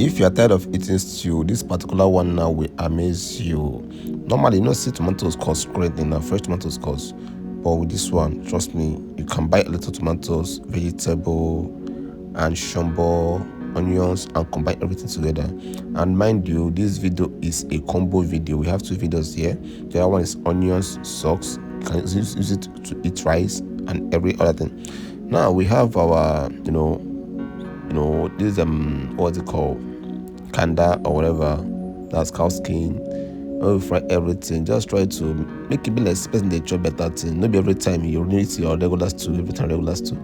If you are tired of eating stew, this particular one now will amaze you. Normally, see tomatoes cost great in fresh tomatoes cost, but with this one, trust me, you can buy a little tomatoes, vegetable, and shombo, onions, and combine everything together. And mind you, this video is a combo video. We have two videos here. The other one is onions, socks. You can use it to eat rice and every other thing. Now we have our, this what's it called, kanda or whatever, that's cow skin. When we fry everything, just try to make it be like person they chop better thing. Not be every time you need your regular stew, every time regular stew.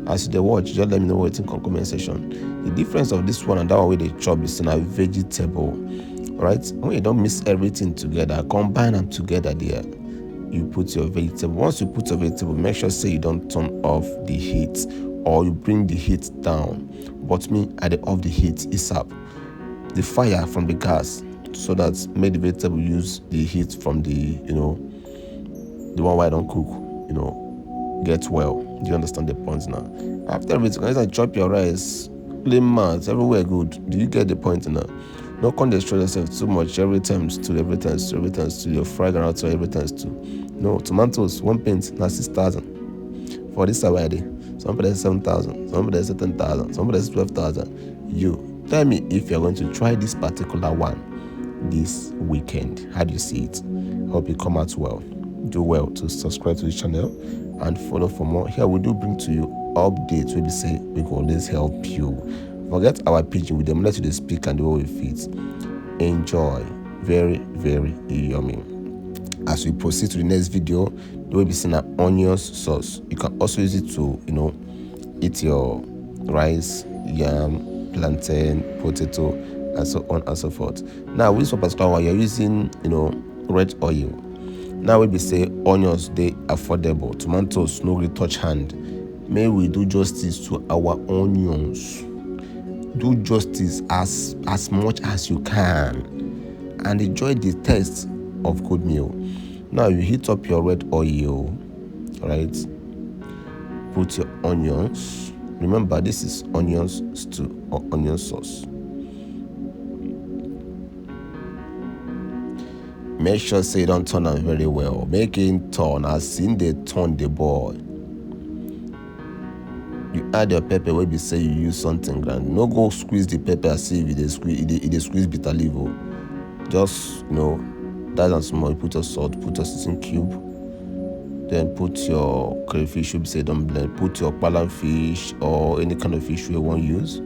As you watch, just let me know what you think on comment section. The difference of this one and that one where they chop is in a vegetable, right? When you don't mix everything together, combine them together there. You put your vegetable. Once you put your vegetable, make sure say you don't turn off the heat or you bring the heat down. But me, I dey off the heat ASAP. The fire from the gas, so that make the vegetable use the heat from the the one where I don't cook, get well. Do you understand the point now? After everything, you chop your rice, plain mouth, everywhere good. Do you get the point now? Don't come destroy yourself too much every time stew, your fried around to every time stew. No, tomatoes, one pint, now 6,000. For this already. Somebody says 7,000, somebody says 10,000, somebody says 12,000. You tell me if you're going to try this particular one this weekend. How do you see it? Hope it come out well. Do well to subscribe to the channel and follow for more. Here we do bring to you updates where we say we can always help you. Forget our pidgin with them, let you speak and the way we fit. Enjoy. Very, very yummy. As we proceed to the next video, the way we see an onion sauce. You can also use it to, eat your rice, yam, plantain, potato, and so on and so forth. Now, with this particular one, you're using, red oil. Now, we say onions, they affordable. Tomatoes, no really touch hand. May we do justice to our onions. Do justice as much as you can and enjoy the taste of good meal. Now you heat up your red oil, right? Put your onions. Remember, this is onions stew or onion sauce. Make sure say you don't turn them very well. Make it turn as in they turn the boil. You add your pepper where you say you use something grand. No go squeeze the pepper as if it squeeze bitter leaf. Just that and small. You put your salt, put your seasoning cube, then put your crayfish. You say don't blend. Put your palan fish or any kind of fish you want to use.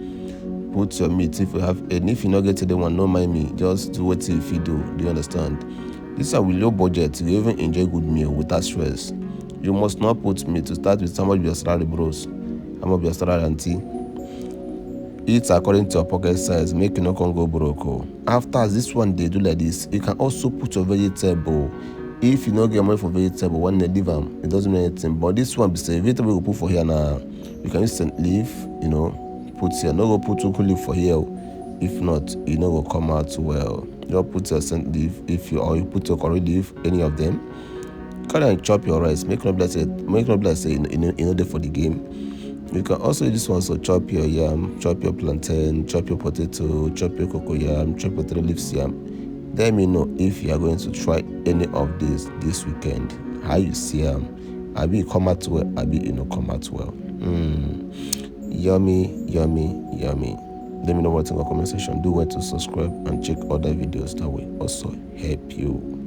Put your meat if you have, and if you not get to the one, no mind me. Just do what if you do. Do you understand? This is with low budget. You even enjoy good meal without stress. You must not put meat to start with. Some of your salary bros. I'm gonna be a salary auntie. Eat according to your pocket size. Make you not go broke. After this one, they do like this. You can also put your vegetable. If you don't get money for vegetable, when they leave them, it doesn't mean anything. But this one, be say vegetable you put for here now. You can use scent leaf. Put here. No go put cool leaf for here. If not, you know go come out well. You put your scent leaf. Or you put your curry leaf. Any of them. Come and chop your rice. Make no bless it. Make no bless it. There for the game. You can also use this one, so chop your yam, chop your plantain, chop your potato, chop your cocoyam, chop your 3 leaves yam. Let me know if you are going to try any of these this weekend. How you see them? Abi come out well, abi come out well. Yummy, yummy, yummy. Let me know what in the comment section. Do well to subscribe and check other videos that will also help you.